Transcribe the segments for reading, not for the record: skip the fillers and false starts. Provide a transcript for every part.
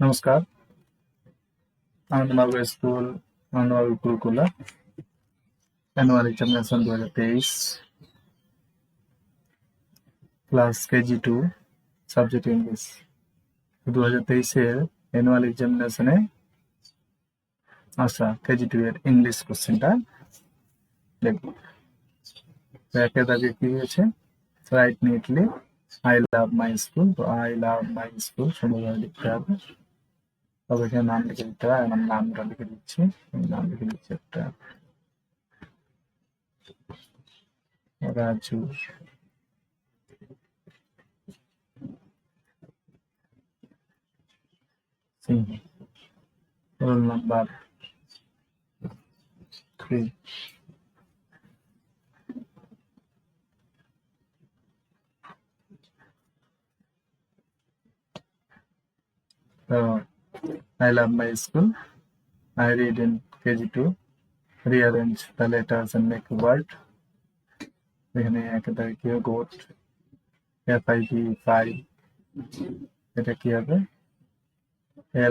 নমস্কার, Anandamarga school, Anandamarga Gurukula, annual examination 2023, class KG2, subject English. 2023-এর annual এক্সামিনেশনে আসা KG2 এর ইংলিশ কোশ্চেনটা দেখব। একের দাগে কি হয়েছে? Right neatly I love my school. তো আই লাভ মাই স্কুল সুন্দরভাবে লিখতে হবে। তবে এখানে নাম লিখে দিতে হবে। আমার নামটা লিখে দিচ্ছি, নাম লিখে দিচ্ছি একটা Raju. Roll number 3। So, I love my school. I read in KG2. Rearrange the letters and make a word. এখানে একটা কি হবে? গোট, FIV 5, এটা কি হবে?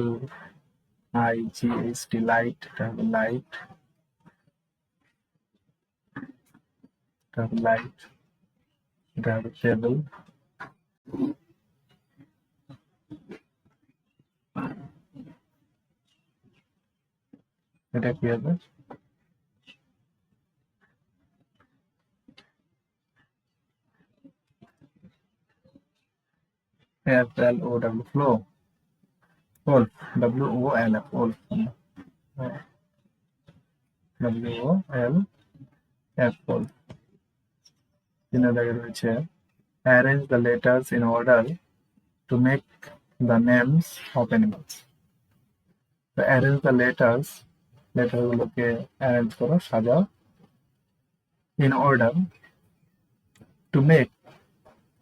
LIGHT, লাইট, এটা হবে লাইট, এটা হবে লাইট, এটা হবে টেবল, এটা কি হবে? FLOW, flow, wolf, WOLF, wolf, WOLF, wolf। তিন জায়গায় রয়েছে arrange the letters in order to make the names of animals. তো arrange the letters, লেটারগুলোকে অ্যারেঞ্জ করো, সাজাও, in order to make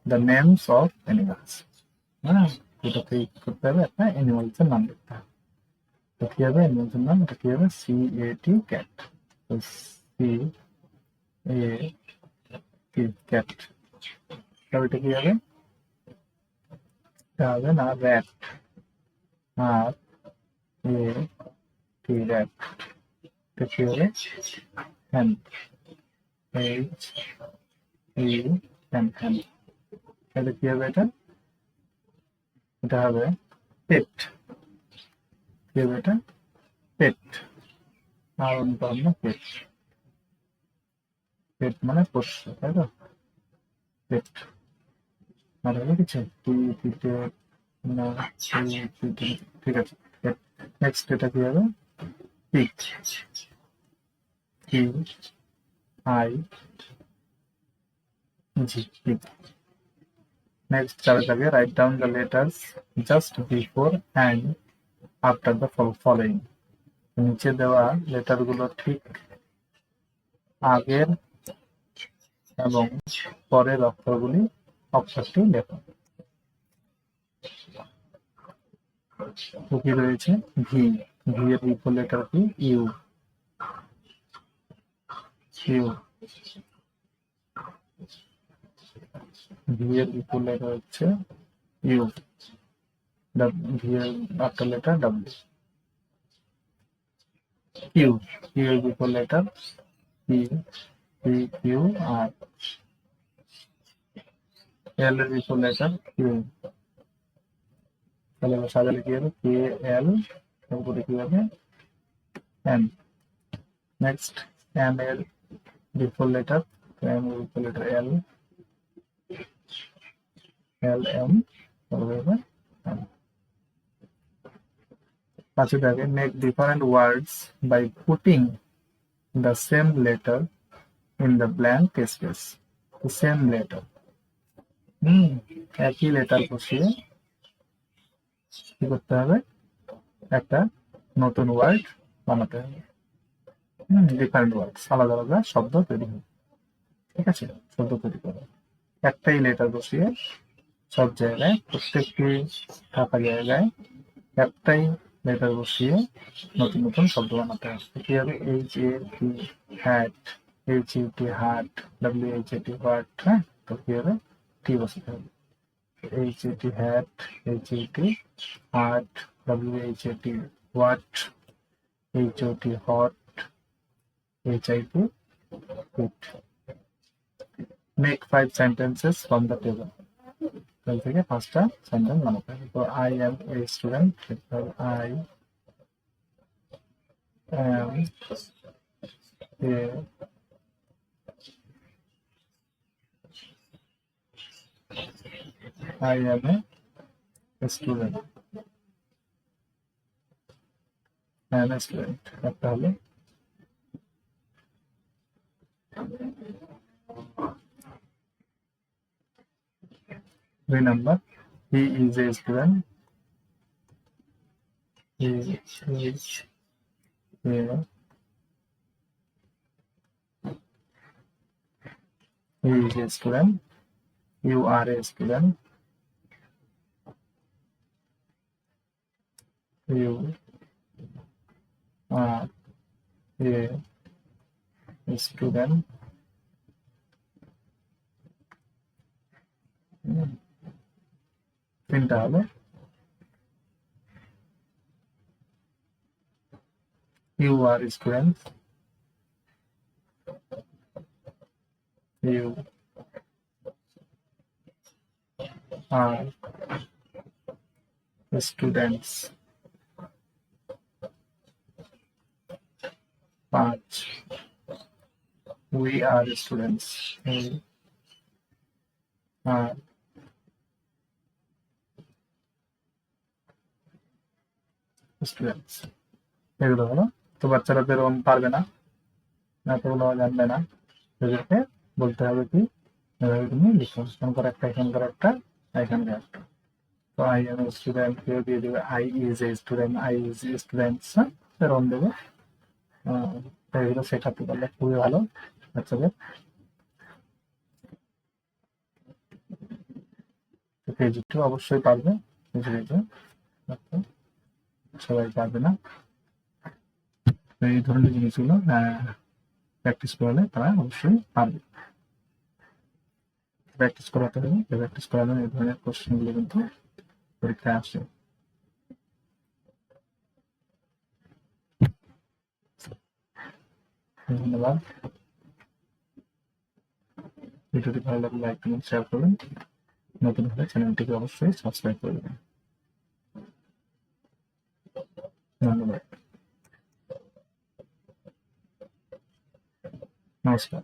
the names of animals। হ্যাঁ, এটাকে করতে হবে, একটা অ্যানিমালসের নাম লিখতে হবে। তো কি হবে অ্যানিমালসের নাম? এটা কি হবে? CAT, cat. তো CAT, ক্যাট। তবে এটা কি হবে? এটা হবে না র্যাট, RAT, র্যাট। এটা কি হবে? হ্যান, HEN, হ্যান। এটা কি হবে? এটা হবে পেট। কি হবে এটা? পেট। আর অনুপাত না, পেট। পেট মানে পোষ্য, তাই তো? পেট। আর হলো কিছু না, ঠিক আছে। নেক্সট এটা কি হবে? Pick, PIG, pick. নেক্সট চারে থাকে write down the letters just before and after the following. নিচে দেওয়া লেটারগুলো ঠিক আগের এবং পরের অক্ষরটি লেখো। কি রয়েছে? ভি, ভি এর বিপরীত লেটার কি? ইউ, ভি এর বিপরীত লেটার হচ্ছে ইউ, ভি এর after letter W. Q, Q এর বিপরীত লেটার কিউ আর। এল এর বিপরীত লেটার কিউ। তাহলে সাজালে কি হবে? KL, তারপরে কি হবে? এম। নেক্সট এম এর বিপরীত লেটার, এম এর বিপরীত লেটার এল, LM, তারপরে হবে এম। পাঁচে থাকে make different words by putting the same letter in the blank space. Same letter, একই লেটার বসিয়ে কি করতে হবে? একটা নতুন ওয়ার্ড বানাতে হবে। ডিফারেন্ট ওয়ার্ডস, আলাদা আলাদা শব্দ তৈরি হবে। ঠিক আছে, শব্দ তৈরি করো। একটাই লেটার বসিয়ে সব জায়গায়, প্রত্যেকটি থাকা জায়গায় একটাই লেটার বসিয়ে নতুন নতুন শব্দ বানাতে হবে। কি হবে? HAT, হ্যাট, HET, হাট, WHAT, হোয়াট। হ্যাঁ, তো কি হবে? টি বসাতে হবে। HAT, হ্যাট, HET, হাট, WHAT, what, HOT, hot, HIP, hit. Make 5 sentences from the table. তাহলে থেকে 5টা সেন্টেন্স বানাতে হবে। তো I am a student, I am a student. I am a student. একটা হলো number, he is a student. He is a student. You are a student. You are a student. তিনটা হলো you are a student. You are students. 5 we are students. We are students. এগুলো হলো। তো বাচ্চারা তো এরকম পারবে না, এতগুলো জানবে না, এদেরকে বলতে হবে কি এভাবে তুমি লিখো, এখানকার একটা, এখানকার একটা, এখানকার একটা। তো I am a student, কেউ দিয়ে দেবে I is a student, I is a students, এরকম দেবে। এগুলো শেখাতে পারলে খুবই ভালো বাচ্চাদের। কেজি 2 অবশ্যই পারবে, সবাই পারবে না। এই ধরনের জিনিসগুলো প্র্যাকটিস করলে তারা অবশ্যই পারবে। প্র্যাকটিস করাতে হবে, প্র্যাকটিস করালে এই ধরনের কোশ্চেনগুলো কিন্তু পরীক্ষায় আসে। ধন্যবাদ। ভিডিওটি ভালো লাগলে লাইক কমেন্ট শেয়ার করবেন, নতুন হলে চ্যানেলটিকে অবশ্যই সাবস্ক্রাইব করে দেবেন। ধন্যবাদ, নমস্কার।